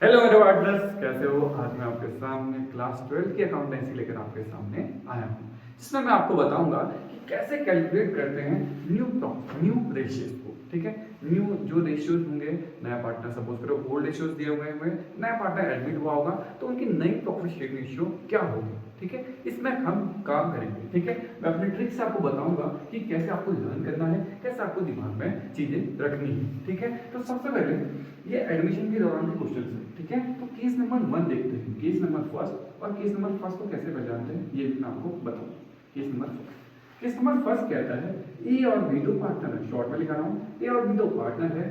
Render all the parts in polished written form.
Hello मेरे partners, कैसे हो? आज मैं आपके सामने क्लास 12 की अकाउंटेंसी लेकर आपके सामने आया हूँ, जिसमें मैं आपको बताऊंगा कि कैसे कैलकुलेट करते हैं न्यू रेशियोज को। ठीक है, न्यू जो रेशियोज होंगे, नया पार्टनर सपोज करो ओल्ड रेशियोज दिए हुए होंगे, नया पार्टनर एडमिट हुआ होगा, तो उनकी नई प्रॉफिट शेयरिंग रेशियो क्या होगी। ठीक है, इसमें हम काम करेंगे। ठीक है, मैं अपनी ट्रिक से आपको बताऊंगा कि कैसे आपको लर्न करना है, कैसे आपको दिमाग में चीजें रखनी है। ठीक है, तो सबसे पहले ये एडमिशन के दौरान के क्वेश्चन है। ठीक है, तो केस नंबर 1 देखते हैं, केस नंबर फर्स्ट। और केस नंबर फर्स्ट को कैसे पहचानते हैं ये भी मैं आपको बताऊंगा। Case number first, case number first कहता है ए और बी दो पार्टनर है, शॉर्ट में लिखा रहा हूँ, ए और बी दो पार्टनर है,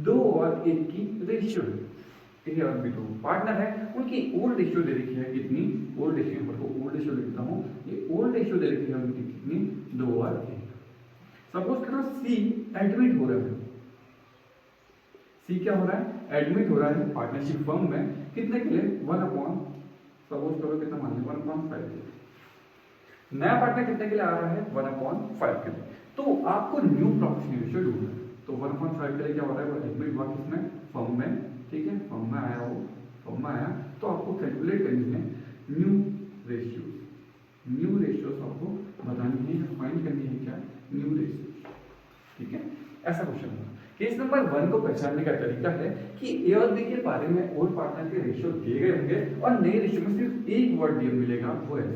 2 और 1 की रेशियो है। ए और बी दो पार्टनर है, उनकी ओल्ड रेशियो दे रखी है कितनी, ओल्ड रेशियो पर को ओल्ड रेशियो लिखता हूँ, ये ओल्ड रेशियो दे रखी है उनकी कितनी, 2 और 1। सपोज करो सी एडमिट हो रहा है, सी क्या हो रहा है, एडमिट हो रहा है पार्टनरशिप फर्म में, कितने के लिए, 1 अपॉन, सपोज करो कितना मान लें 1/5 के लिए। नया पार्टनर कितने के लिए आ रहा है, 1/5 के लिए। तो आपको न्यू प्रॉफिट रेशियो ढूंढना है। तो 1/5 के लिए क्या हो रहा है, वो एडमिट हुआ किसमें, फर्म में। ठीक है, फर्म में आया, वो फर्म में आया, तो आपको कैलकुलेट करनी है न्यू रेशियो। न्यू रेशियो आपको बतानी है, फाइंड करनी है क्या, न्यू रेशियो। ठीक है, ऐसा क्वेश्चन होगा। केस नंबर 1 को पहचानने का तरीका है कि ए और बी के बारे में ओल्ड पार्टनर के रेशियो दिए गए होंगे और नए रेशियो में सिर्फ एक वर्ड दिया मिलेगा, वो है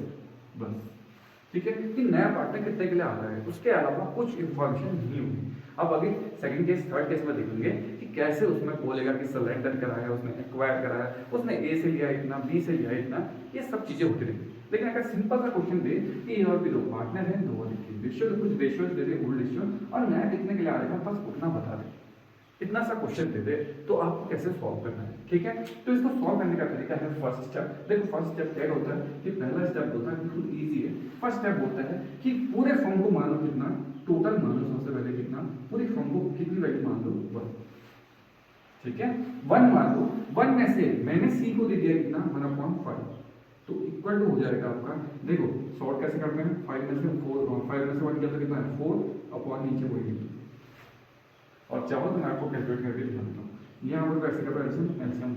बस। ठीक है, कि नया पार्टनर कितने के लिए आ रहा है, उसके अलावा कुछ इंफॉर्मेशन नहीं होगी। अब अभी सेकंड केस थर्ड केस में देखेंगे कि कैसे उसमें बोलेगा कि सरेंडर कराया, उसने एक्वायर कराया, उसने ए से लिया इतना, बी से लिया इतना, ये सब चीजें होती रहेंगी। लेकिन अगर सिंपल सा क्वेश्चन दे कि ए और बी दो पार्टनर है, 2 और 1 की रेशियो, कुछ रेशियोज दे दे, ओल्ड रेशियो, और नया कितने के लिए आ रहेगा, बस उतना बता दे, इतना सा क्वेश्चन दे दे, तो आपको कैसे सॉल्व करना है। ठीक है, तो इसको सॉल्व करने का तरीका है फर्स्ट स्टेप। देखो फर्स्ट स्टेप क्या होता है कि पहला स्टेप होता है बिल्कुल इजी है। फर्स्ट स्टेप होता है कि पूरे फॉर्म को मान लो कितना, टोटल मान लो, सबसे पहले कितना, पूरी फॉर्म को कितनी वैल्यू मान लो, 1। ठीक है, 1 मान लो, 1 में से मैंने सी को दे दिया कितना, 1/5, तो इक्वल टू हो जाएगा आपका, देखो सॉर्ट कैसे करते हैं, 5 में से 4, 5 में से 1 क्या, तो कितना है 4 अपॉन नीचे वही, और चाहो तो मैं आपको कैलकुलेट करके दिखाता हूँ। यहाँ पर कैसे कर रहा है एलसीएम,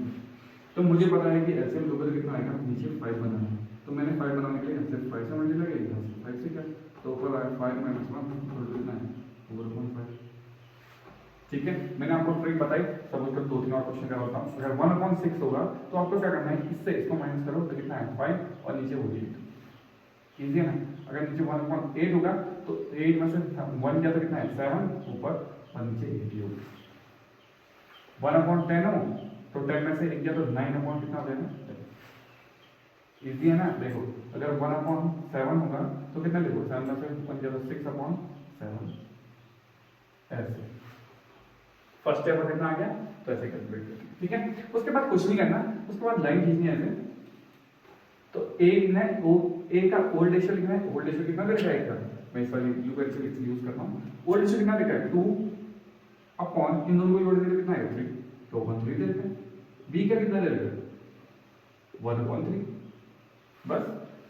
तो मुझे पता है कि एलसीएम लोगे तो कितना आएगा, नीचे 5 बनाना है, तो मैंने 5 बनाने के लिए एलसीएम 5 से मल्टीप्लाई किया, यहाँ से 5 से क्या, तो ऊपर आया 5 माइनस 1 कितना है 4/5। ठीक है, मैंने आपको ट्रिक बताई। सपोज कर 2-3 और क्वेश्चन करवाता हूँ। अगर 1/6 होगा तो आपको क्या करना है, इससे इसको माइनस करो तो कितना है 5 और नीचे होगी, इजी है ना। अगर नीचे 1/8 होगा तो 8 में से 1 क्या, तो कितना है 7 ऊपर और नीचे 8 ही होगा। 1/10 हो तो 10 में से 1 गया तो 9 अपॉन कितना हो जाएगा, इजी है ना। देखो अगर 1/7 होगा तो कितना लिखो, 7 में से 1 गया तो 6/7, ऐसे फर्स्ट स्टेप कितना आ गया, तो ऐसे कैलकुलेट करते हैं। ठीक है, उसके बाद कुछ नहीं करना, उसके बाद लाइन खींचनी है ऐसे, तो ए लिखना है, ओ ए का ओल्ड रेशियो लिखना है। ओल्ड रेशियो कितना लिखा है का, मैं इस वाली ब्लू कलर से यूज करता हूँ। ओल्ड रेशियो कितना लिखा है 2 अपॉन, इन दोनों को जोड़ देंगे कितना आएगा 3, तो 1/3 दे देते हैं। बी का कितना ले लेगा 1/3, बस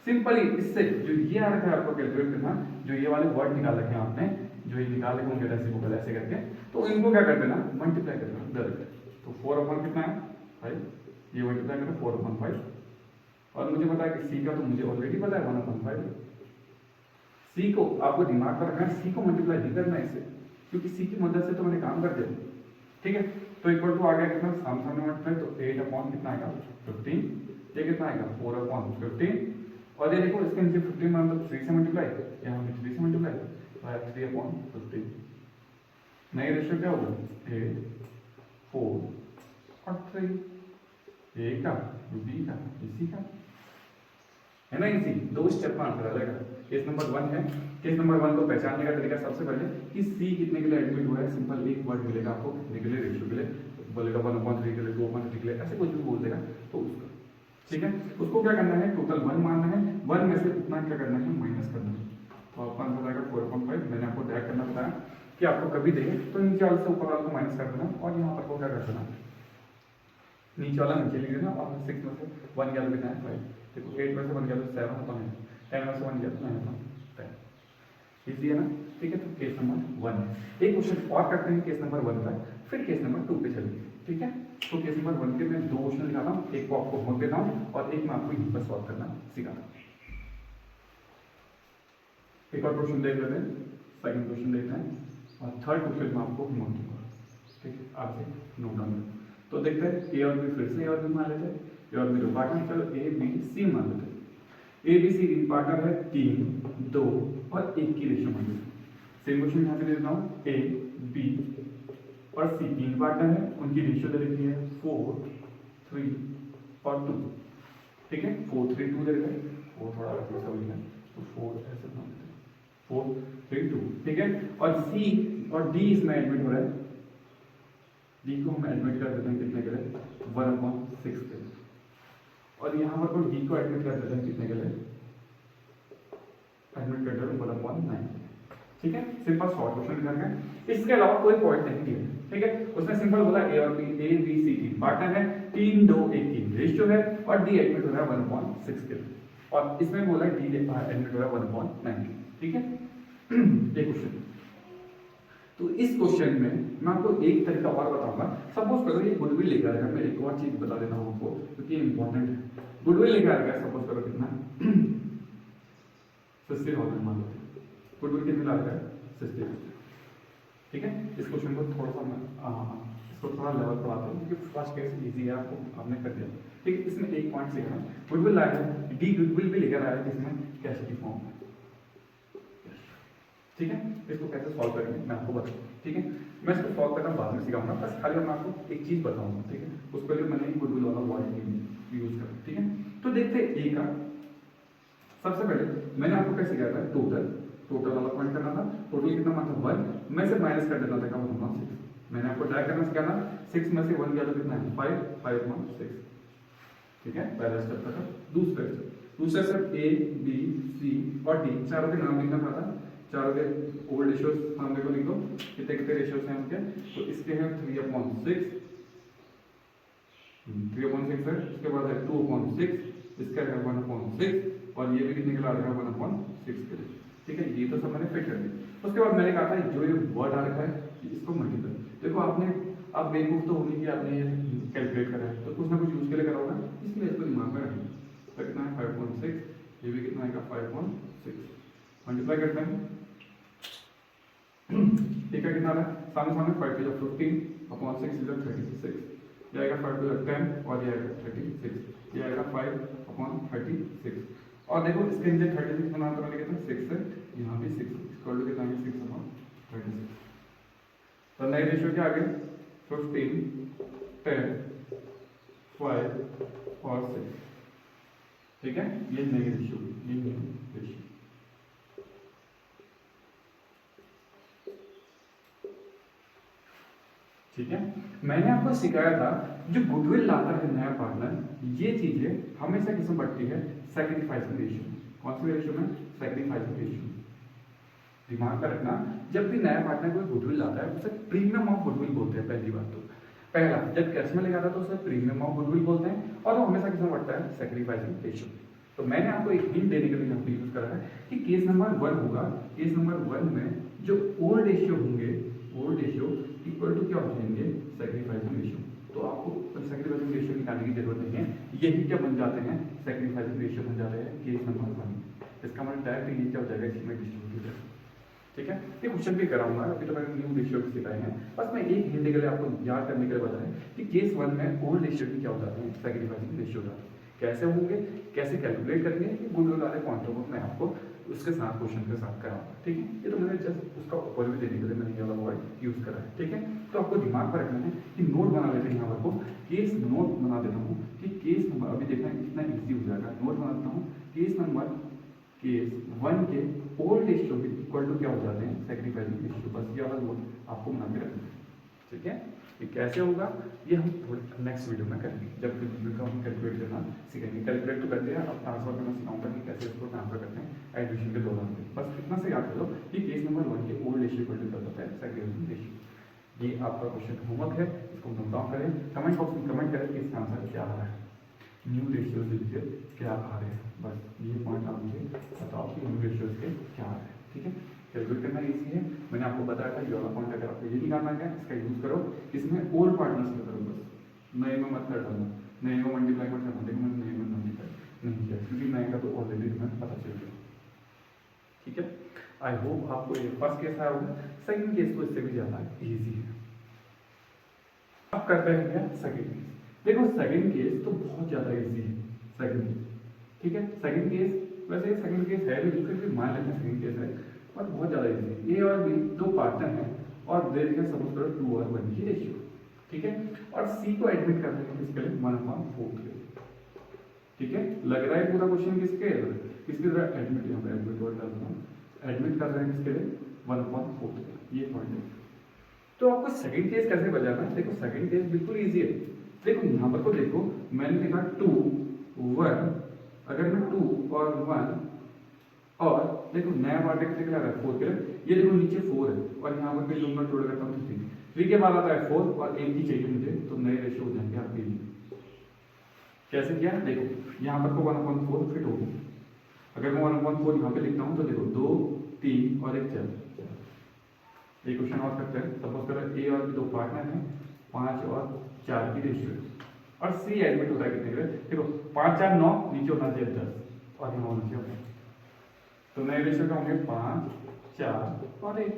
सिंपली इससे जो ये आ रखा है आपको कैलकुलेट करना, जो ये वाले वर्ड निकाल रखे हैं आपने, जो ये निकाल रखे होंगे रेसिप्रोकल ऐसे करके, तो इनको क्या कर देना, मल्टीप्लाई कर देना डायरेक्ट। तो 4 अपॉन कितना है 5, ये मल्टीप्लाई करो 4/5, और मुझे पता है कि सी का तो मुझे ऑलरेडी पता है 1/5। सी को आपको दिमाग पर रखना है, सी को मल्टीप्लाई नहीं करना है इससे, क्योंकि सी की मदद से तो मैंने काम कर दिया। ठीक है, तो इक्वल टू आ गया कितना, सामने मल्टीप्लाई, तो 8 अपॉन कितना आएगा 15, ये कितना आएगा 4/15, और ये देखो इसके नीचे 15 मान लो 3 से मल्टीप्लाई, यहाँ पे 3 से मल्टीप्लाई, तो आया 3/15। नई रेशियो क्या होगा 8, 4 और 3, ए का, बी का, इसी का, है ना इजी। 2 स्टेप में आंसर आ जाएगा। केस नंबर 1 है, केस नंबर 1 को पहचानने का तरीका सबसे पहले कि सी कितने के लिए एडमिट हुआ है, सिंपल एक वर्ड मिलेगा आपको कितने के लिए, रेशियो के लिए, बोलेगा 1/3 के लिए, 2/3 के लिए, ऐसे कुछ भी बोल देगा तो उसका। ठीक है, उसको क्या करना है, टोटल 1 मानना है, 1 में से उतना क्या करना है, माइनस करना है, तो आपका आंसर आएगा 4/5। मैंने आपको डायरेक्ट करना बताया कि आपको कभी दे तो नीचे वाले से ऊपर वाले को माइनस कर देना, और यहाँ पर को क्या कर देना, नीचे वाला नीचे लिख देना, और 6 में से 1 गया तो कितना है 5, देखो 8 में से 1 गया तो 7 होता है, 10 में से 1 गया तो 9 होता है, 10, इजी है ना। ठीक है, तो केस नंबर 1 है। एक क्वेश्चन और करते हैं केस नंबर 1 का, फिर केस नंबर 2 पे चलेंगे। ठीक है, तो केस नंबर 1 के मैं 2 क्वेश्चन दिखाता हूँ, एक को आपको होमवर्क देता हूँ और एक मैं आपको यहीं पर सॉल्व करना सिखाता हूँ। एक और क्वेश्चन देख लेते हैं, सेकंड क्वेश्चन देखते हैं और थर्ड क्वेश्चन में आपको होमवर्क दूंगा, ठीक है, आपसे नोट डाउन। तो देखते हैं ए और बी, फिर से ए और बी मान लेते हैं, ए और बी दो पार्टनर, चलो ए बी सी मान लेते हैं। ए बी सी तीन पार्टनर है, 3 2 और 1 की रेशियो मान लेते हैं। सेम क्वेश्चन यहाँ पे दे देता हूँ, ए बी और सी तीन पार्टनर है, उनकी रेशियो दे रखी है 4 3 और 2, ठीक है, 4 3 2 दे रखा है, 4 थोड़ा अलग सा लिखा है तो 4 ऐसे मान लेते हैं, 4 3 2, ठीक है। और सी और डी इसमें एडमिट हो रहा है, डी को हम एडमिट कर देते हैं कितने के लिए, 1/6 के लिए, और यहाँ पर डी को एडमिट कर देते हैं कितने के लिए, एडमिट कर देते हैं 1/9, ठीक है। सिंपल शॉर्ट क्वेश्चन करना है, इसके अलावा कोई पॉइंट नहीं दिया, ठीक है। उसने सिंपल बोला ए और बी, ए बी सी की पार्टनर है, 3 2 1 की रेशियो है और डी एडमिट हो रहा है 1/6 के लिए, और इसमें बोला डी एडमिट हो रहा है 1/9, ठीक है। ये क्वेश्चन, तो इस क्वेश्चन में मैं आपको एक तरीका और बताऊंगा। सपोज करो ये गुडविल लेकर आएगा, मैं एक और चीज बता देता हूँ आपको क्योंकि ये इंपॉर्टेंट है। गुडविल लेकर आएगा, सपोज करो कितना 60,000 मान लो, गुडविल कितने ला रहा है 60,000, ठीक है। इस क्वेश्चन को थोड़ा सा मैं इसको थोड़ा लेवल पर आता हूँ क्योंकि फर्स्ट केस इजी है, आपको आपने कर दिया, ठीक है। इसमें एक पॉइंट सीखना, गुडविल लाया है, डी गुडविल भी लेकर आया है इसमें कैश की फॉर्म में, ठीक है। इसको कैसे सॉल्व करेंगे मैं आपको बताऊंगा, ठीक है। मैं इसको सॉल्व करना बाद में सिखाऊंगा, बस खाली मैं आपको एक चीज बताऊंगा, ठीक है। उसके लिए मैंने गुडविल वाला वर्ड यूज करा, ठीक है। तो देखते हैं ए का, सबसे पहले मैंने आपको क्या सिखाया था, टोटल वाला पॉइंट करना था, टोटल कितना मान था 1 में से माइनस कर देना था, क्या होगा 6, मैंने आपको ट्राई करना सिखाया था, 6 में से 1 गया तो कितना है 5/6, ठीक है, पहला स्टेप था। दूसरा स्टेप ए बी सी और डी चारों के नाम लिखना था, चारों के ओल्ड रेशियोज सामने को लिख दो, कितने कितने रेशियोज हैं उनके, तो इसके हैं 3/6 है, उसके बाद है 2/6, इसका है 1/6 और ये भी कितने के ला रहे हैं 1/6 के लिए, ठीक है। ये तो सब मैंने फिट कर दिया। उसके बाद मैंने कहा था जो ये वर्ड आ रखा है इसको मल्टीपल, देखो आपने अब बेवकूफ तो होनी कि आपने ये कैलकुलेट करा है तो कुछ ना कुछ यूज के लिए करा होगा, इसलिए इसको दिमाग में रखना। तो कितना है 5/6, ये भी कितना आएगा 5/6, मल्टीप्लाई करते हैं, ठीक है, कितना है सामने 5 to the 15/6 is 36, ये आएगा 5 to the 10 और ये आएगा 36, ये आएगा 5/36। और देखो इसके नीचे 36 बना तो मैंने कितना 6 है, यहाँ भी 6 इक्वल टू कितना है 6/36। तो नए रेशियो क्या आ गए 15 10 5 और 6, ठीक है। ये नए रेशियो, ये नए रेशियो, ठीक है। मैंने आपको सिखाया था जो गुडविल लाता है नया पार्टनर, ये चीजें हमेशा किसमें बढ़ती है, सैक्रिफाइसिंग रेशियो में। कौन सी रेशियो में, सैक्रिफाइसिंग रेशियो में। दिमाग में रखना, जब भी नया पार्टनर कोई गुडविल लाता है उसे प्रीमियम ऑफ गुडविल बोलते हैं। पहली बात तो पहला जब कैश में लेगा था तो उसे प्रीमियम ऑफ गुडविल बोलते हैं और वो हमेशा किसमें बढ़ता है, सैक्रिफाइसिंग रेशियो। तो मैंने आपको एक हिंट देने के लिए यहाँ पे यूज करा है कि केस नंबर 1 होगा, केस नंबर 1 में जो ओल्ड रेशियो होंगे, ओल्ड रेशियो इक्वल टू क्या हो जाएंगे, सैक्रिफाइसिंग रेशियो। तो आपको सैक्रिफाइसिंग रेशियो निकालने की जरूरत नहीं है, यही क्या बन जाते हैं, सैक्रिफाइसिंग रेशियो बन जाते हैं केस नंबर 1। इसका मतलब डायरेक्ट ये क्या हो जाएगा, इसमें डिस्ट्रीब्यूटेड, ठीक है। ये क्वेश्चन भी कराऊंगा, अभी तो मैंने न्यू रेशियो सिखाए हैं, बस मैं एक हिंट के लिए आपको याद करने के लिए बताया कि केस 1 में ओल्ड रेशियो की क्या हो जाते हैं, सैक्रिफाइसिंग रेशियो जाते हैं। कैसे होंगे, कैसे कैलकुलेट करेंगे, ये गुडविल वाले पॉइंटों को मैं आपको उसके साथ क्वेश्चन के साथ कराऊंगा, ठीक है। ये तो मैंने जस्ट उसका ओवरव्यू देने के लिए मैंने ये वाला वर्ड यूज करा है, ठीक है। तो आपको दिमाग पर रखना है कि नोट बना लेते हैं, यहाँ पर को केस नोट बना देता हूँ कि केस नंबर, अभी देखना कितना इजी हो जाएगा। नोट बना देता हूँ केस नंबर, केस 1 के ओल्ड रेशियो भी इक्वल टू क्या हो जाते हैं, सैक्रिफाइसिंग रेशियो। बस ये वाला नोट आपको बना के रखना है, ठीक है। ये कैसे होगा ये हम थोड़ी नेक्स्ट वीडियो में करेंगे, जब हम कैलकुलेट करना सीखेंगे। कैलकुलेट तो करते हैं, अब ट्रांसफर करना सिखाऊंगा कि कैसे इसको ट्रांसफर करते हैं एडमिशन के दौरान। बस इतना से याद कर लो कि केस नंबर 1 के ओल्ड रेशियो इक्वल टू क्या होता है, सैक्रिफाइसिंग रेशियो। ये आपका क्वेश्चन होमवर्क है, इसको नोट डाउन करें, कमेंट बॉक्स में कमेंट करें कि इसका आंसर क्या आ रहा है, न्यू रेशियोज लिखिए क्या आ रहे हैं। बस ये पॉइंट आप मुझे बताओ कि न्यू रेशियोज के क्या आ रहे हैं, ठीक है। कैलकुलेट करना इजी है, मैंने आपको बताया था ये वाला पॉइंट अगर आपको ये निकालना है इसका यूज करो, इसमें ओल्ड पार्टनर्स में करो बस, नए में मत कर डालना, नए को मल्टीप्लाई मत करना। देखो मैंने नए में मल्टीप्लाई नहीं किया क्योंकि नए का तो ऑलरेडी तुम्हें पता चल गया। ठीक है, आई होप आपको ये फर्स्ट केस आया होगा। सेकंड केस तो इससे भी ज्यादा इजी है। अब करते हैं क्या सेकंड केस। देखो सेकंड केस तो बहुत ज्यादा इजी है सेकंड केस। ठीक है, सेकंड केस वैसे सेकंड केस है भी, फिर भी मान लेते हैं सेकंड केस है और बहुत ज्यादा इजी है। ए और बी दो पार्टनर हैं और दे रखे सपोज करो 2 और 1 की रेशियो। ठीक है, और सी को एडमिट कर रहे हैं किसके लिए 1/4 के लिए। ठीक है, लग रहा है पूरा क्वेश्चन किसके द्वारा एडमिट, यहाँ पे एडमिट वर्ड डाल दूंगा, एडमिट कर रहे हैं किसके लिए 1/4 के लिए। ये पॉइंट है। तो आपको सेकंड केस कैसे बजाना है, देखो सेकंड केस बिल्कुल इजी है। देखो यहाँ पर को देखो, मैंने लिखा 2 1, अगर मैं 2 और 1 और देखो नया पार्ट कितने के लिए आ रहा है 4 के लिए, ये देखो नीचे 4 है और यहाँ पर भी नंबर जोड़ करता हूँ 3 के बाद आता है 4 और 1 की चाहिए मुझे, तो नए रेशियो हो जाएंगे आपके लिए। कैसे किया देखो, यहाँ पर को 1/4 फिट होगी। अगर मैं 1/4 यहाँ पे लिखता हूँ तो देखो 2 3 और 1 4। एक क्वेश्चन और करते हैं। सपोज करो ए और बी दो पार्टनर हैं, 5 और 4 की रेशियो और सी एडमिट होता है कितने के लिए, देखो 5 4 9, नीचे होना चाहिए 10 और यहाँ होना चाहिए। तो नए रेशियो क्या होंगे 5 4 और 1।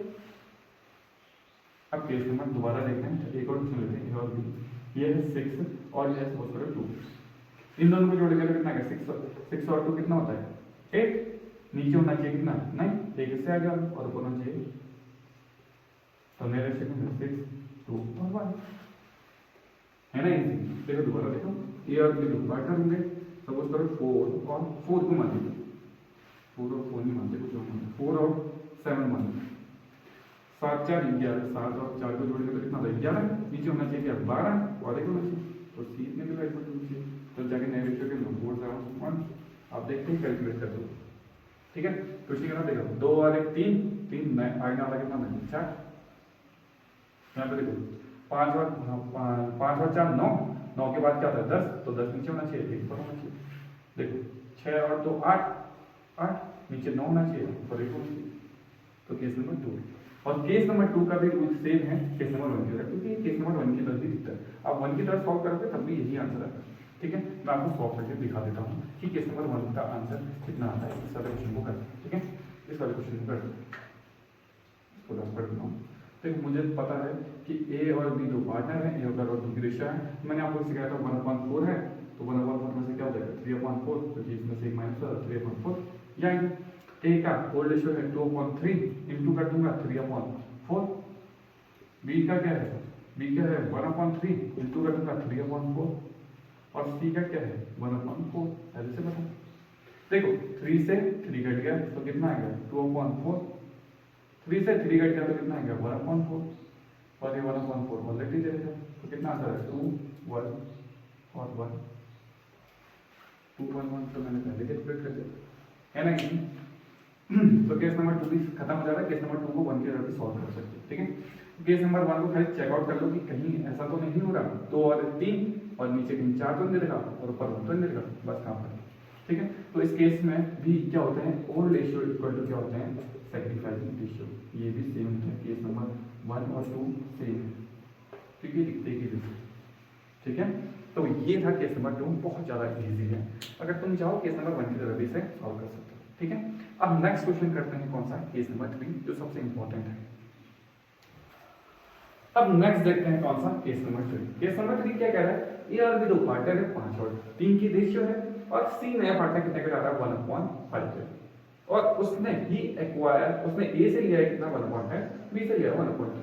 अब केस नंबर दोबारा देखते हैं, एक और क्वेश्चन लेते हैं ए और बी। ये है 6 और ये है सपोज करो 2। इन दोनों को जोड़ कर कितना है 6 और 2 कितना होता है 8। नीचे होना चाहिए कितना 9, 1 इससे आ गया और ऊपर होना चाहिए, तो नए रेशियो में 6 2 और 1 है ना इजी। देखो दोबारा देखो, ए और बी दो पार्टनर होंगे, सपोज करो 4 और 4 को मान लीजिए, 4 और 4 नहीं मानते कुछ और मानते, 4 और 7 मानते, 7 4 11, 7 और 4 को जोड़ने पर कितना होता है 11, नीचे होना चाहिए क्या 12 और 1 होना चाहिए, तो सी में भी वैसे होना चाहिए। तो जाके नए रेशियो के 4 7 1 आप देखते हैं कैलकुलेट कर दो। ठीक है, कुछ नहीं करना, देखो 2 और 1 3 3 नए आगे वाला कितना है 4। यहाँ पे देखो 5 और 4 9, 9 के बाद क्या होता है 10, तो 10 नीचे होना चाहिए 1 पर होना चाहिए। देखो 6 और 2 8 8, नीचे 9 होना चाहिए और 1 होना चाहिए। तो केस नंबर 2 और केस नंबर 2 का भी रूल सेम है केस नंबर 1 की तरह, क्योंकि केस नंबर 1 की तरह भी दिखता है। आप 1 की तरह सॉल्व करोगे तब भी यही आंसर आएगा। ठीक है, मैं आपको सॉल्व करके दिखा देता हूँ कि केस नंबर 1 का आंसर कितना आता है। इस वाले क्वेश्चन को करते हैं। ठीक है, इस वाले क्वेश्चन को करते हैं, इसको रफ कर देता हूँ। तो मुझे पता है कि ए और बी दो पार्टनर हैं, ए और 2 की रेशियो है। मैंने आपको सिखाया था 1/4 है, तो 1/4 में से क्या हो जाएगा 3/4, क्योंकि इसमें से एक माइनस होगा 3/4। या ए का होल रेशियो है 2/3, इंटू कर दूंगा 3/4। बी का क्या है, बी का है 1/3, इंटू कर दूंगा 3/4 और सी का क्या है 1/4। ऐसे से बता देखो 3 से 3 कट गया तो कितना आएगा 2/4, 3 से 3 कट गया तो कितना आएगा 1/4 और ये 1/4 ऑलरेडी दे रखा है, तो कितना आता है 2 1 और 1 2 1 1, तो मैंने पहले कैलकुलेट कर दिया है ना कि तो केस नंबर 2 भी खत्म हो जा रहा है। केस नंबर 2 को 1 की तरह भी सॉल्व कर सकते हैं। ठीक है, केस नंबर 1 को खाली चेकआउट कर लो कि कहीं ऐसा तो नहीं हो रहा 2 और 3 और नीचे कहीं 4 तो नहीं लिखा और ऊपर 1 तो नहीं लिखा, बस काम कर। ठीक है, तो इस केस में भी क्या होते हैं ओड रेशियो इक्वल टू क्या होते हैं सैक्रिफाइसिंग रेशियो। ये भी सेम है, केस नंबर 1 और 2 सेम है, क्योंकि दिखते ही जैसे। ठीक है, तो ये था केस नंबर 2, बहुत ज़्यादा इजी है। अगर तुम चाहो केस नंबर 1 की तरह भी इसे सॉल्व कर सकते हो। ठीक है, अब नेक्स्ट क्वेश्चन करते हैं कौन सा केस नंबर 3, जो सबसे इंपॉर्टेंट है। अब नेक्स्ट देखते हैं कौन सा केस नंबर 3। केस नंबर 3 क्या कह रहा है ए और बी दो पार्टनर है, 5 और 3 की रेशियो है और सी नया पार्टनर कितने का आ रहा है 1/5 है और उसने ही एक्वायर, उसने ए से लिया है कितना 1/5, बी से लिया 1/5।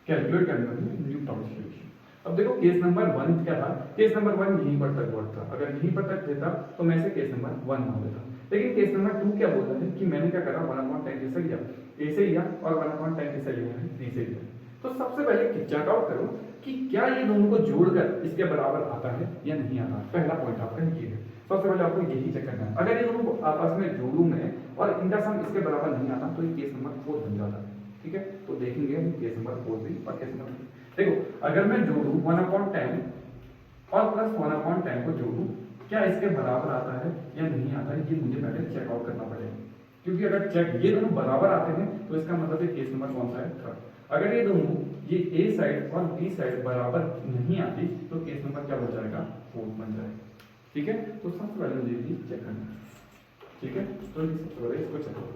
कैलकुलेट करने में न्यू ट्रांसलेशन। अब देखो केस नंबर 1 क्या था, केस नंबर 1 यहीं पर तक वर्ड था, अगर यहीं पर तक देता तो मैं इसे केस नंबर 1 मान लेता। लेकिन केस नंबर 2 क्या बोल रहा है कि मैंने क्या करा 1/10 से लिया ए से लिया और 1/10 से लिया बी से लिया। तो सबसे पहले चेकआउट करो कि क्या ये दोनों को जोड़कर इसके बराबर आता है या नहीं आता। पहला पॉइंट आपका ये है, सबसे पहले आपको यही चेक करना है। अगर ये दोनों को आपस में जोड़ूं मैं और इनका सम इसके बराबर नहीं आता तो ये केस नंबर 4 बन जाता है। ठीक है, तो देखेंगे हम केस नंबर 4 भी और केस नंबर 3। देखो अगर मैं जोड़ूं 1/10 और प्लस 1/10 को जोड़ूं, क्या इसके बराबर आता है या नहीं आता है, ये मुझे पहले चेकआउट करना पड़ेगा। क्योंकि अगर चेक ये दोनों बराबर आते हैं तो इसका मतलब है केस नंबर कौन सा है 3। अगर ये दोनों ये ए साइड और बी साइड बराबर नहीं आती तो केस नंबर क्या बन जाएगा, 4 बन जाएगा। ठीक है, तो सबसे पहले मुझे ये चेक करना है। ठीक है, तो सबसे पहले इसको चेक करो।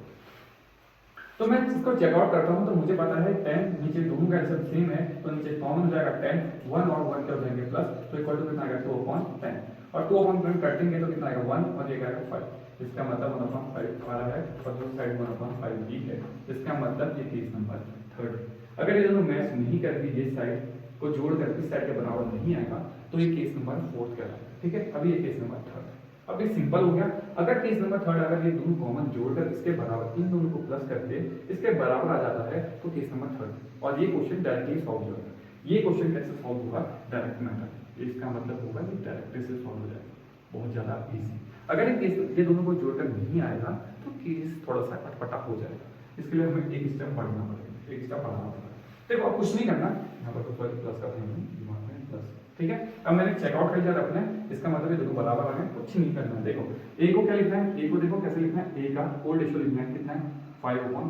तो मैं इसको चेकआउट करता हूं तो मुझे पता है 10 नीचे दोनों का आंसर सेम है, तो नीचे कॉमन हो जाएगा 10, 1 और 1 क्या हो जाएंगे प्लस, तो इक्वल टू कितना आएगा 2/10 और 2/10 काटेंगे तो कितना आएगा 1 और ये आएगा 5। इसका मतलब 1/5 आ रहा है और दूसरी साइड 1/5 भी है। इसका मतलब ये केस नंबर 3। अगर ये दोनों मैच नहीं करके ये साइड को जोड़कर इस साइड के बराबर नहीं आएगा तो ये केस नंबर 4 कहलाएगा। ठीक है, अभी ये केस नंबर 3। अब ये सिंपल हो गया। अगर केस नंबर 3 अगर ये दोनों कॉमन जोड़कर इसके बराबर इन दोनों को प्लस करके इसके बराबर आ जाता है तो केस नंबर 3 और ये क्वेश्चन डायरेक्टली सॉल्व हो जाएगा। ये क्वेश्चन कैसे सॉल्व होगा, डायरेक्ट मेथड। इसका मतलब होगा कि डायरेक्टली से सॉल्व हो जाएगा, बहुत ज्यादा इजी। अगर ये केस ये दोनों को जोड़कर नहीं आएगा तो केस थोड़ा सा अटपटा हो जाएगा। इसके लिए हमें एक स्टेप बढ़ना पड़ेगा, एक स्टेप बढ़ाना पड़ेगा। देखो अब कुछ नहीं करना, यहाँ पर तो प्लस का दिमाग में प्लस। ठीक है, अब मैंने चेकआउट कर लिया अपने, इसका मतलब ये दोनों बराबर आ गए, कुछ नहीं करना। देखो ए को क्या लिखना है, ए को देखो कैसे लिखना है, ए का होल रेशियो लिखना है कितना है 5/8,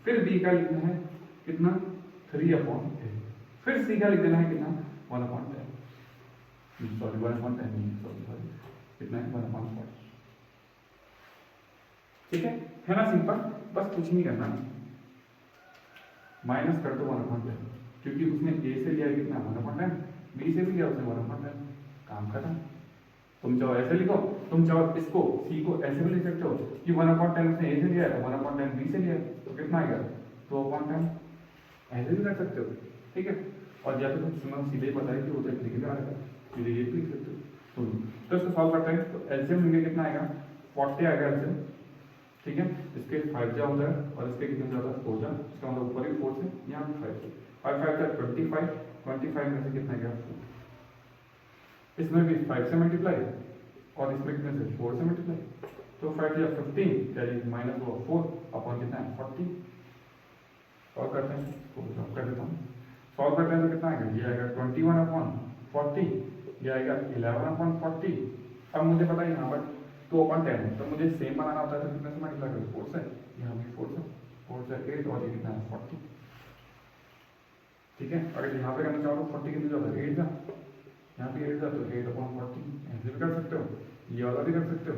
फिर बी का लिखना है कितना 3/8, फिर सी का लिख देना है कितना 1/10, सॉरी 1/10 नहीं, सॉरी कितना है 1/5। ठीक है ना, सिंपल, बस कुछ नहीं करना, माइनस कर दो 1/10 क्योंकि उसने ए से लिया कितना 1/10, बी से भी लिया उसने 1/10, काम खत्म। तुम चाहो ऐसे लिखो, तुम चाहो इसको सी को ऐसे भी लिख सकते हो कि 1/10 उसने ए से लिया है, 1/10 बी से लिया तो कितना आएगा 2/10, ऐसे भी कर सकते हो। ठीक है, और या तो तुम सीधे बता रहे कि वो तो एक लिख आएगा, सीधे ये भी लिख सकते हो। तो इसको सॉल्व करते हैं, तो एलसीएम लेंगे कितना आएगा 40 आएगा एलसीएम। ठीक है, इसके 5 जा होता है और इसके कितने जा होता है 4 जा, इसका मतलब ऊपर भी 4 से यहाँ भी 5 से, 5 का 25 में से कितना गया 4, इसमें भी 5 से मल्टीप्लाई और इसमें कितने से 4 से मल्टीप्लाई, तो 5 या 15 यानी माइनस 4 अपॉन कितना है 40। सॉल्व करते हैं, सॉल्व कर देता हूँ, सॉल्व करते हैं तो कितना आएगा, ये आएगा 21/40, ये आएगा 11/40। अब मुझे पता है यहाँ पर 2/10 है, तो मुझे सेम बनाना होता है तो कितने से मल्टीप्लाई करें 4 से, यहाँ भी 4 से 8 और ये कितना है 40। ठीक है, अगर यहाँ पे करना चाहो तो 40 कितने जाता है 8 जा, यहाँ पे 8 जा तो 8/40, ऐसे भी कर सकते हो, ये वाला भी कर सकते हो,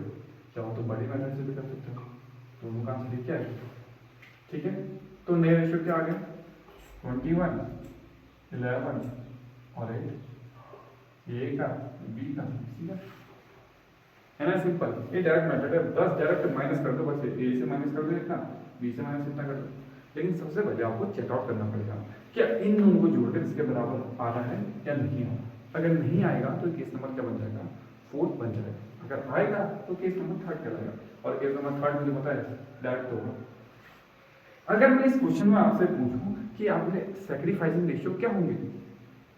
चाहो तो बड़ी मेथड से भी कर सकते हो, दोनों का आंसर क्या है। ठीक है, तो नए रेशियो क्या आ गया 21, 11 और 8, ए का बी का सी का, है ना, सिंपल। ये डायरेक्ट मेथड है, बस डायरेक्ट माइनस कर दो, बस ए से माइनस कर दो इतना, बी से माइनस इतना कर दो। लेकिन सबसे पहले आपको चेकआउट करना पड़ेगा क्या इन दोनों को जोड़कर इसके बराबर आ रहा है या नहीं आ रहा। अगर नहीं आएगा तो केस नंबर क्या बन जाएगा 4 बन जाएगा, अगर आएगा तो केस नंबर 3 कहलाएगा, और केस नंबर 3 मुझे पता है डायरेक्ट होगा। अगर मैं इस क्वेश्चन में आपसे पूछूं कि आपने सैक्रिफाइसिंग रेशियो क्या होंगे,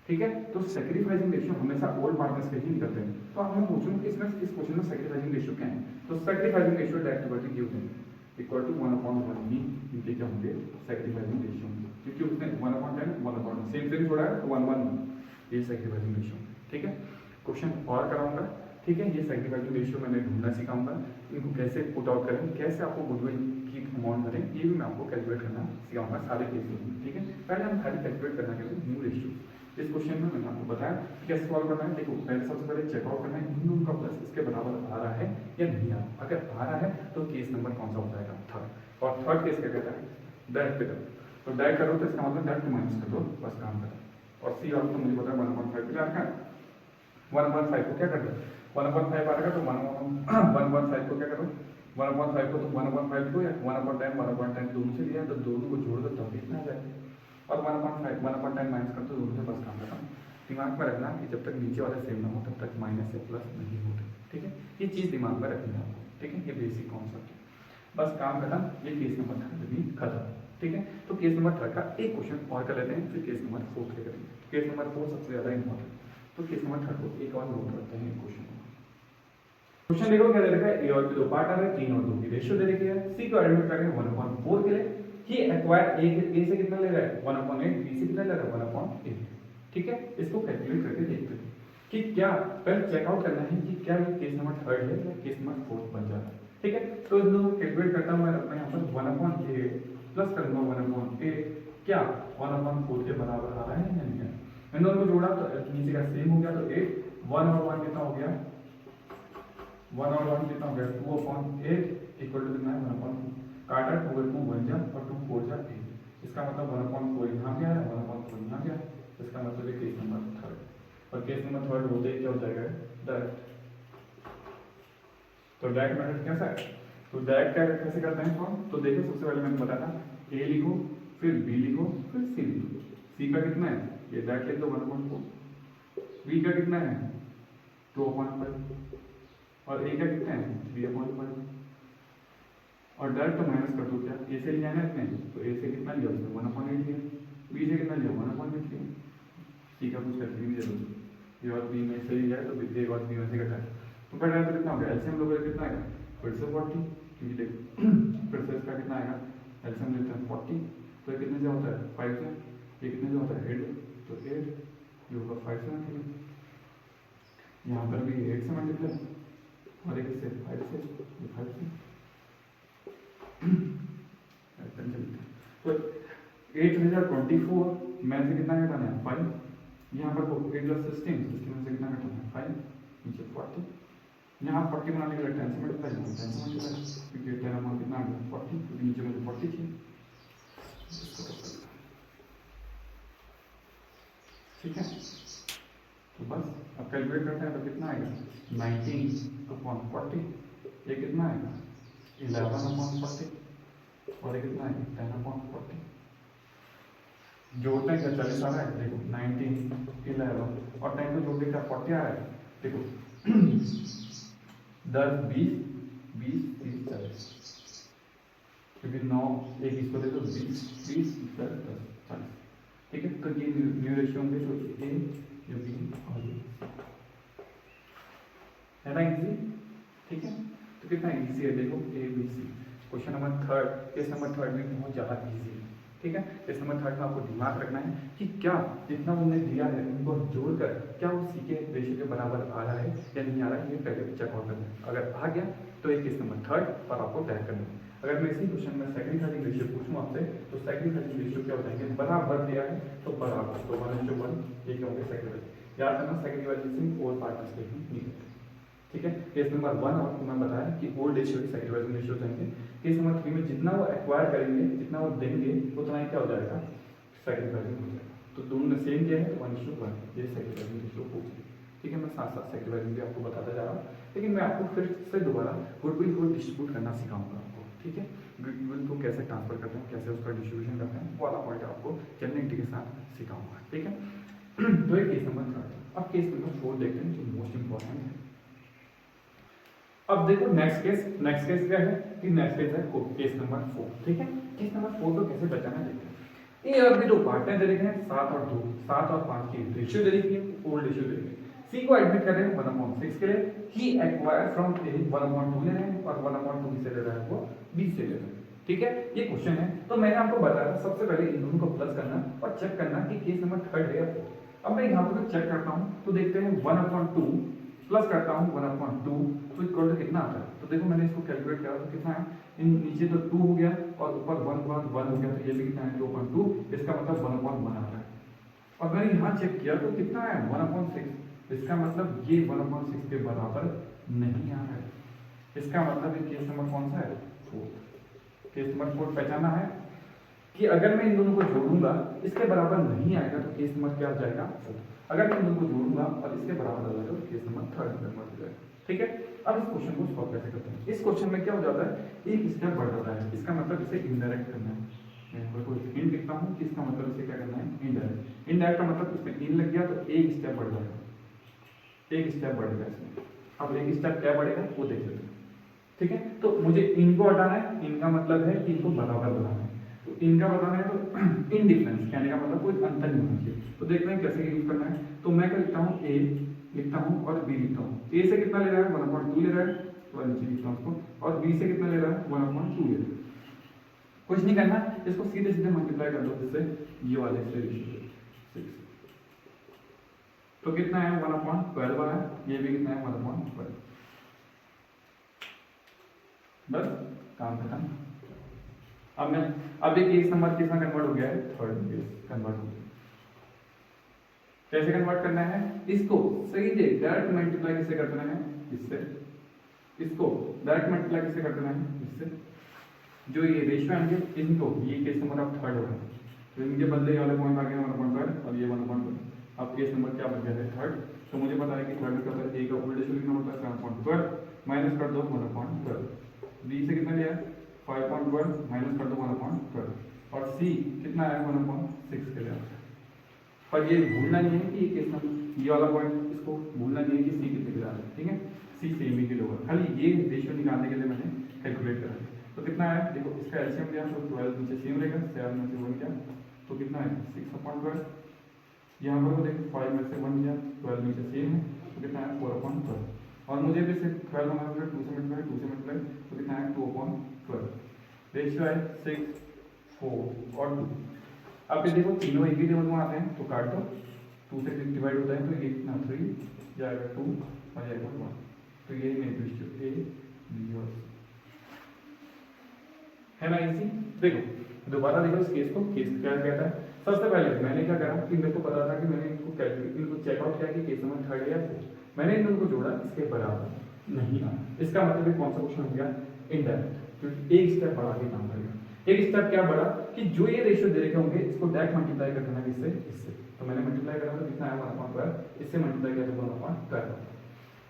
ठीक है, तो सैक्रिफाइसिंग रेशियो हमेशा ओल्ड पार्टनर्स के ही निकलते हैं, तो आप मैं पूछूं कि इसमें इस क्वेश्चन में सैक्रिफाइसिंग रेशियो क्या है, तो sacrificing ratio direct equal to होते हैं इक्वल टू 1/1 बी, इनके क्या होंगे सैक्रिफाइसिंग रेशियो, क्योंकि उसने 1/10 1/1 सेम छोड़ा है तो 1/1 ये सैक्रिफाइसिंग रेशियो। ठीक है, क्वेश्चन और कराऊंगा। ठीक है, ये सैक्रिफाइसिंग रेशियो मैंने ढूंढना सिखाऊंगा, इनको कैसे पुट आउट करें, कैसे आपको गुडविल की अमाउंट भरें, ये भी मैं आपको कैलकुलेट करना सिखाऊंगा सारे केसेस में। ठीक है, पहले हम खाली कैलकुलेट करना के लिए न्यू रेशियो, इस क्वेश्चन में मैंने आपको बताया कैसे सॉल्व करना है। देखो पहले सबसे पहले चेकआउट करना है इन दोनों का प्लस इसके बराबर आ रहा है या नहीं आ रहा। अगर आ रहा है तो केस नंबर कौन सा हो जाएगा 3, और 3rd केस क्या कहता है डायरेक्ट करो, तो डायरेक्ट करो तो इसका मतलब डायरेक्ट माइनस कर दो, बस काम करो। और सी वाला तो मुझे पता है 1/5 पे रखा है, 1/5 को क्या कर दो 1/5 आ रहा तो 1/5 को क्या करो 1/5 को, तो 1/5 को या 1/10 दोनों से लिया तो दोनों को जोड़ दो तब कितना आ जाएगा, और 1/10 माइनस कर दो दोनों से, बस काम खत्म। दिमाग में रखना कि जब तक नीचे वाले सेम ना हो तब तक माइनस से प्लस नहीं होते। ठीक है, ये चीज़ दिमाग में रखनी है आपको। ठीक है, ये बेसिक कॉन्सेप्ट है, बस काम खत्म। ये केस नंबर 3 भी खत्म। ठीक है, तो केस नंबर 3 का एक क्वेश्चन और कर लेते हैं, फिर केस नंबर 4 के करेंगे। केस नंबर 4 सबसे ज़्यादा इंपॉर्टेंट, तो केस नंबर 3 को एक और नोट करते हैं। क्वेश्चन देखो क्या दे रखा है, ए और बी दो पार्टनर है, 3 और 2 की रेशियो दे रखी है, सी को एडमिट करेंगे 1/4 के लिए, ही एक्वायर ए से कितना ले रहा है 1/8, बी से कितना ले रहा है 1/8। ठीक है, इसको कैलकुलेट करके देखते हैं कि क्या, पहले चेकआउट करना है कि क्या ये केस नंबर 3 है या केस नंबर 4 बन जाता है। ठीक है, तो इन दोनों को कैलकुलेट करता हूं मैं अपने यहाँ पर 1/8 प्लस करूंगा 1/8 क्या 1/4 के बराबर आ रहा है या नहीं है। इन दोनों को जोड़ा तो नीचे का सेम हो गया, तो 8 1 और 1 कितना हो गया, 1 और 1 कितना हो गया 2/8 इक्वल टू कितना है 1/4। काटा 2 2 बन जा और 2 4 जा 8। इसका मतलब 1/4 यहाँ गया है, 1/4 यहाँ गया। इसका मतलब है केस नंबर 3। और केस नंबर 3 होते ही क्या हो जाएगा डायरेक्ट। तो डायरेक्ट मेथड कैसा है, तो डायरेक्ट क्या कैसे करते हैं फॉर्म, तो देखो सबसे पहले मैंने बताया था ए लिखो, फिर बी लिखो, फिर सी लिखो। सी का कितना है ये डायरेक्ट लिख दो 1/4। बी का कितना है 2/5 और ए का कितना है 3/5। और डायरेक्ट तो माइनस कर दो, क्या ए से लिया है इसने, तो ए से कितना लिया उसने 1/8 लिया, बी से कितना लिया 1/8 लिया। सी का कुछ करने की जरूरत नहीं, ये और बी में से ही जाए तो ए और बी में से घटा है तो घटा तो कितना हो गया एलसीएम लोगे कितना आएगा फिर से 40, क्योंकि देखो फिर से इसका कितना आएगा एलसीएम लेते हैं 40, तो ये कितने से होता है 5 से, ये कितने से होता है 8, तो 8 ये होगा 5 से मल्टीप्लाई, यहाँ पर भी 8 से मल्टीप्लाई और एक से 5 से, ये 5 से तो 8 से 24 में से कितना घटाना है 5, यहाँ पर 8 + 16 इसके में से कितना घटाना है 5, नीचे 40, यहाँ 40 बनाने के लिए 10 से मल्टीप्लाई, 10 से मल्टीप्लाई क्योंकि 10 अमाउंट कितना आ गया 40, क्योंकि नीचे मुझे 40 चाहिए। ठीक है, तो बस अब कैलकुलेट करते हैं तो कितना आएगा 19/40, ये कितना आएगा 11/40 और ये कितना आएगा 10/40। जोड़ते हैं क्या 40 आ रहा है, देखो 19 11 और 10 को जोड़ने का 40 आ रहा है, देखो 10 20 20 30 40, क्योंकि 9 एक इसको दे दो 20 20 10 40। ठीक है, तो ये न्यू रेशियो होंगे जो ए ये बी और ये है ना इजी। ठीक है, तो कितना इजी है देखो A B C. Question number 3 case number 3 में बहुत ज़्यादा इजी है। ठीक है, केस नंबर 3 में आपको दिमाग रखना है कि क्या जितना उन्होंने दिया है उनको जोड़कर क्या वो सी के रेशियो के बराबर आ रहा है या नहीं आ रहा है, ये पहले चेकआउट करना है। अगर आ गया तो ये केस नंबर 3 और आपको तय करना है। अगर मैं इसी क्वेश्चन में सेकंड थर्ड रेशियो पूछूं आपसे तो सेकंड थर्ड रेशियो क्या हो जाएंगे, बराबर दिया है तो बराबर, तो 1:1 ये क्या होंगे सेकंड। याद करना सेकंड वाइजेशन और पार्टनर्स के नहीं करते। ठीक है, केस नंबर 1 आपको मैं बताया कि ओल्ड रेशियो की सेकंड वाइजेशन रेशियो जाएंगे। केस नंबर 3 में जितना वो एक्वायर करेंगे जितना वो देंगे उतना ही क्या हो जाएगा सेकंड वाइजेशन हो जाएगा। तो दोनों में सेम क्या है 1:1 ये सेकंड वाइजेशन रेशियो हो जाएगी। ठीक है, मैं साथ साथ सेकंड वाइजेशन भी आपको बताता जा रहा हूँ, लेकिन मैं आपको फिर से दोबारा गुडविल को डिस्ट्रीब्यूट करना सिखाऊंगा आपको। ठीक है, गुडविल को कैसे ट्रांसफर करते हैं, कैसे उसका डिस्ट्रीब्यूशन करते हैं, वो वाला पॉइंट आपको चैनलिटी के साथ सिखाऊंगा। ठीक है, तो ये केस नंबर 3। अब केस नंबर 4 देखते हैं जो मोस्ट इंपॉर्टेंट है। अब देखो नेक्स्ट केस क्या है कि नेक्स्ट केस है केस नंबर 4। ठीक है, केस नंबर 4 को कैसे बचाना देखते हैं। ये और भी दो पार्टनर दे रखे हैं 7 और 2, 7 और 5 की रेशियो दे रखी है, ओल्ड रेशियो दे रखी है। सी को एडमिट कर रहे हैं 1/6 के लिए, ही एक्वायर फ्रॉम ए 1/2 ले रहे हैं और 1/2 से ले रहा है वो बी से ले रहा है। ठीक है, ये क्वेश्चन है। तो मैंने आपको बताया था सबसे पहले इन दोनों को प्लस करना और चेक करना कि केस नंबर 3 है या 4। अब मैं यहाँ पर चेक करता हूँ तो देखते हैं 1/2 प्लस करता हूँ 1/2 तो इक्वल टू कितना आता है। तो देखो मैंने इसको कैलकुलेट किया तो कितना है, इन नीचे तो 2 हो गया और ऊपर 1/1 हो गया, तो ये भी कितना है 2/2, इसका मतलब 1/1 आता है। और मैंने यहाँ चेक किया तो कितना है 1/6, इसका मतलब ये 1/6 के बराबर नहीं आ रहा है। इसका मतलब ये केस नंबर कौन सा है 4। केस नंबर 4 पहचाना है कि अगर मैं इन दोनों को जोड़ूंगा इसके बराबर नहीं आएगा तो केस नंबर क्या हो जाएगा 4। अगर मैं इन दोनों को जोड़ूंगा और इसके बराबर आ जाएगा तो केस नंबर 3 नंबर हो जाएगा। ठीक है, अब इस क्वेश्चन को सॉल्व कैसे करते हैं। इस क्वेश्चन में क्या हो जाता है एक स्टेप बढ़ जाता है, इसका मतलब इसे इनडायरेक्ट करना है। मैं कोई हिंट लिखता हूँ कि इसका मतलब इसे क्या करना है इनडायरेक्ट। इनडायरेक्ट का मतलब इसमें इन लग गया तो एक स्टेप बढ़ जाएगा, एक स्टेप बढ़ेगा इसमें। अब एक स्टेप क्या बढ़ेगा वो देख लेते हैं। ठीक है, तो मुझे इनको हटाना है, इनका मतलब है कि इनको बराबर बनाना है। तो इनका बताना है तो इन डिफरेंस कहने का मतलब कोई अंतर नहीं होना चाहिए। तो देखते हैं कैसे यूज करना है। तो मैं क्या लिखता हूँ ए लिखता हूँ और बी लिखता हूँ। ए से कितना ले रहा है 1/2 ले रहा है तो नीचे लिखता हूँ उसको, और बी से कितना ले रहा है 1/2 ले रहा है। कुछ नहीं करना, इसको सीधे सीधे मल्टीप्लाई कर दो जिससे ये वाले से रेशियो 6। तो कितना है 1/12 है, ये भी कितना है 1/12। बस काम खत्म। अब ये केस नंबर किसमें कन्वर्ट हो गया है, थर्ड केस कन्वर्ट हो गया। कैसे कन्वर्ट करना है इसको, सीधे डायरेक्ट मल्टीप्लाई किससे कर देना है, इससे। इसको डायरेक्ट मल्टीप्लाई किससे कर देना है, इससे। जो ये रेशियो आएंगे इनको, ये केस नंबर अब थर्ड हो रहा है, तो इनके बदले ये वाले पॉइंट आ गए 1/3 और ये 1/3। अब केस नंबर क्या बन गया है, थर्ड। तो मुझे पता है कि थर्ड में क्या होता है, ए का उल्टा रेशियो लिखना होता है 7/12 माइनस कर दो 1/12। बी से कितना लिया 5/12 माइनस कर दो 1/12 और सी कितना है 1/6 के लिए। पर ये भूलना नहीं है कि ये केस नंबर ये वाला पॉइंट, इसको भूलना नहीं है कि सी कितने के लिए, ठीक है, सी सेम ही के लिए होगा। खाली ये रेशियो निकालने के लिए मैंने कैलकुलेट करा है। तो कितना है देखो, इसका एलसीएम लिया तो 12 नीचे सेम रहेगा, 7 में से 1 गया तो कितना है 6/12। यहाँ पर देखो 5 में से 1 गया, 12 नीचे सेम है तो कितना है 4/12 और मुझे भी सिर्फ 12 बना है 2 से मल्टीप्लाई तो कितना है 2/12। रेशियो है 6, 4 और 2। अब ये देखो तीनों एक ही टेबल में आते हैं तो काट दो, 2 से डिवाइड होता है तो ये कितना 3 जाएगा 2 और जाएगा 1। तो ये मेरी रेशियो ए बी और सी है ना, इजी। देखो दोबारा देखो इस केस को, केस क्या कहता है। सबसे पहले मैंने क्या करा कि मेरे को पता था कि मैंने इनको कैलकुलेट, इनको चेकआउट किया कि केस नंबर थर्ड या फोर्थ। मैंने इन दोनों को जोड़ा, इसके बराबर नहीं आया। इसका मतलब कौन सा क्वेश्चन हो गया, इनडायरेक्ट, क्योंकि एक स्टेप बढ़ा के काम करेगा। एक स्टेप क्या बढ़ा कि जो ये रेशियो दे रखे होंगे इसको डायरेक्ट मल्टीप्लाई कर देना किससे, इससे। तो मैंने मल्टीप्लाई करा तो कितना है 1/12, इससे मल्टीप्लाई किया तो 1/12।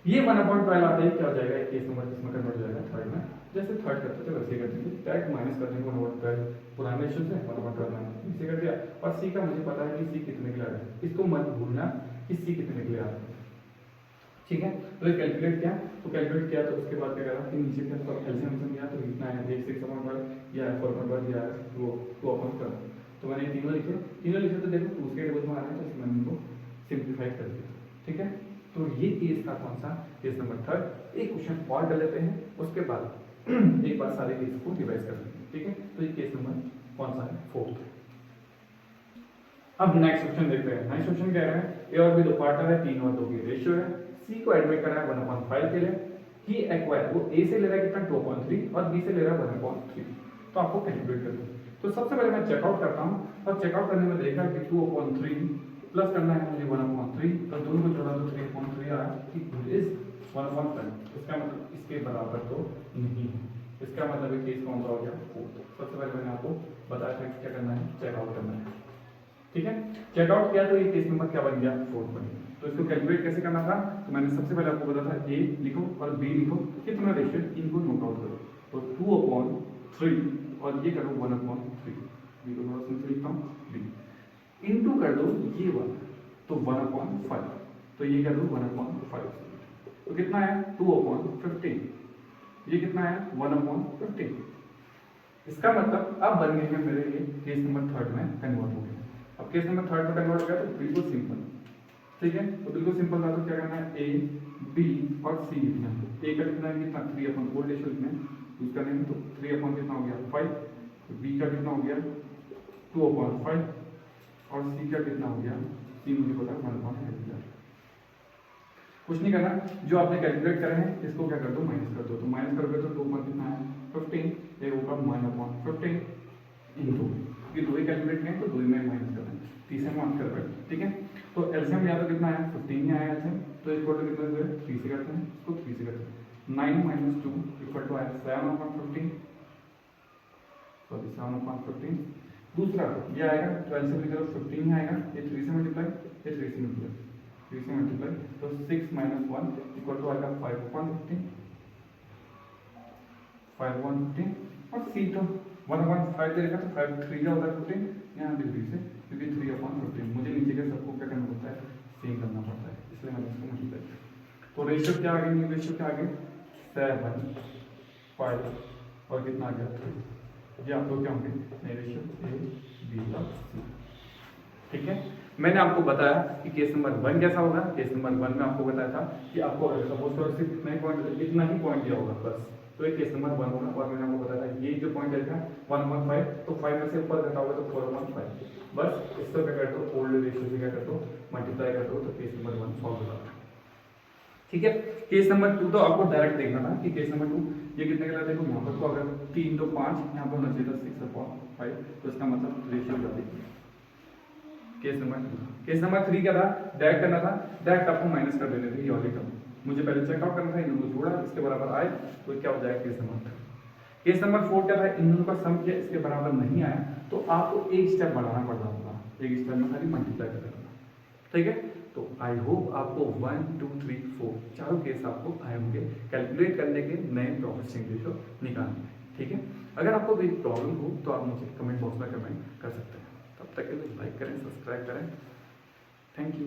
ये 1/12 आते ही क्या हो जाएगा, केस नंबर किसमें कन्वर्ट हो जाएगा, थर्ड में। जैसे थर्ड करते थे वैसे करते थे, डायरेक्ट माइनस कर देंगे 1/12 पुराने रेशियो से 1/12 माइनस इसे कर दिया। और सी का मुझे पता है कि सी कितने के लिए आ रहा है, इसको मत भूलना कि सी कितने के लिए आ रहा है, ठीक है। तो ये कैलकुलेट किया, तो कैलकुलेट किया तो उसके बाद क्या करा कि नीचे क्या एलसीएम लिया तो कितना है 6/12 या 4/12 या 2/12। तो मैंने तीनों लिखे तो देखो उसके टेबल में आ रहा है तो मैंने इनको सिंप्लीफाई कर दिया, ठीक है। तो ये केस था कौन सा, केस नंबर थर्ड। एक क्वेश्चन और कर लेते हैं, उसके बाद एक बार सारे केस को रिवाइज कर लेते हैं, ठीक है। तो ये केस नंबर कौन सा है, फोर्थ। अब नेक्स्ट क्वेश्चन देखते हैं। नेक्स्ट क्वेश्चन क्या है, ए और बी दो पार्टनर है, 3 और 2 की रेशियो है, सी को एडमिट करना है 1/5 के लिए। ही एक्वायर, वो ए से ले रहा है कितना 2.3 और बी से ले रहा है 1/3। तो आपको कैलकुलेट करना है। तो सबसे पहले मैं चेकआउट करता हूँ और चेकआउट करने में देखा कि 2/3 प्लस करना है मुझे 1/3, तो दोनों को जोड़ा तो 3/3 आया कि इज 1/5। इसका मतलब इसके बराबर तो नहीं है, इसका मतलब ये केस कौन सा हो गया, फोर्थ। सबसे पहले मैंने आपको बताया था कि क्या करना है, चेकआउट करना है, ठीक है। चेकआउट किया तो ये केस नंबर क्या बन गया, फोर्थ बन गया। तो इसको कैलकुलेट कैसे करना था, तो मैंने सबसे पहले आपको बताया था ए लिखो और बी लिखो, कितना रेशियो इनको नोट आउट करो। तो 2/3 और ये करो 1/3, बी को थोड़ा सा लिखता हूँ बी इनटू कर दो ये वाला तो 1/5, तो ये कर दो 1/5। तो कितना है 2/15, ये कितना है 1/15। इसका मतलब अब बन गए हैं मेरे ये केस नंबर थर्ड में कन्वर्ट हो गया। अब केस नंबर थर्ड में कन्वर्ट हो गया तो बिल्कुल सिंपल, ठीक है। तो बिल्कुल सिंपल था, तो क्या करना है ए बी और सी लिखना है। ए का कितना है कितना 3/4 रेशियो लिखना है, यूज करने में तो 3/ कितना हो गया 5, बी का कितना हो गया 2/5 और सी का कितना हो गया, सी मुझे पता है 1/5। कुछ नहीं करना, जो आपने कैलकुलेट करे हैं इसको क्या कर दो माइनस कर दो। तो माइनस करोगे तो 2 पर कितना है 15, ये होगा 1/15 इनटू, ये दो ही कैलकुलेट करें तो दो ही में माइनस करना है, तीसरे में कर रहे हैं, ठीक है। तो एलसीएम या तो कितना है 15 ही आया एलसीएम, तो इक्वल टू कितना है 3 से करते हैं, इसको 3 से करते हैं। 9 - 2 इक्वल टू आया 7/15, सॉरी 7/15। दूसरा ये आएगा 12 से लेकर 15 ही आएगा, ये 3 से मल्टीप्लाई, ये 3 से मल्टीप्लाई, 3 से मल्टीप्लाई तो 6 - 1 इक्वल टू आएगा 5/15, 5/15 और सी तो 1/5 दे रखा तो 5 3 का होता है 15, यहाँ डिग्री से क्योंकि 3/15 मुझे नीचे के सबको क्या करना पड़ता है सेम करना पड़ता है, इसलिए मैंने इसको मल्टीप्लाई किया। तो रेशियो क्या आ गया, न्यू रेशियो क्या आ गया 7 5 और कितना आ गया 3। ये आप लोग क्या होंगे नए रेशियो ए बी और सी, ठीक है। मैंने आपको बताया कि केस नंबर 1 कैसा होगा। केस नंबर 1 में आपको बताया था कि आपको सपोज करो सिर्फ इतना ही पॉइंट दिया होगा बस, तो ये केस नंबर 1 होगा। और मैंने आपको बताया था ये जो पॉइंट है 1/5, तो 5 में से ऊपर घटाओगे तो 4/5, बस इससे क्या कर दो ओल्ड रेशियो से क्या कर दो मल्टीप्लाई कर दो, तो केस नंबर 1 सॉल्व हो जाता है। ठीक है। केस नंबर 2 तो आपको डायरेक्ट देखना था कि केस नंबर 2 ये कितने का देखो यहाँ पर, तो अगर 3 तो 5 यहाँ पर होना चाहिए था 6/5, तो इसका मतलब रेशियो बता दीजिए। केस नंबर 3 क्या था, डायरेक्ट करना था, डायरेक्ट आपको माइनस कर देने थे ये वाली टर्म, मुझे पहले चेकआउट करना था, इन दोनों को जोड़ा इसके बराबर आए तो क्या हो जाएगा केस नंबर 3। केस नंबर 4 क्या था, इन दोनों का सम किया इसके बराबर नहीं आया तो आपको एक स्टेप बढ़ाना पड़ रहा होगा, एक स्टेप में खाली मल्टीप्लाई कर देना, ठीक है। तो आई होप आपको 1 2 3 4 चारों केस आपको आए होंगे कैलकुलेट करने के नए प्रोसेसिंग रेशियो निकालने, ठीक है। अगर आपको कोई प्रॉब्लम हो तो आप मुझे कमेंट बॉक्स में कमेंट कर सकते हैं। तब तक के लिए लाइक करें, सब्सक्राइब करें। Thank you.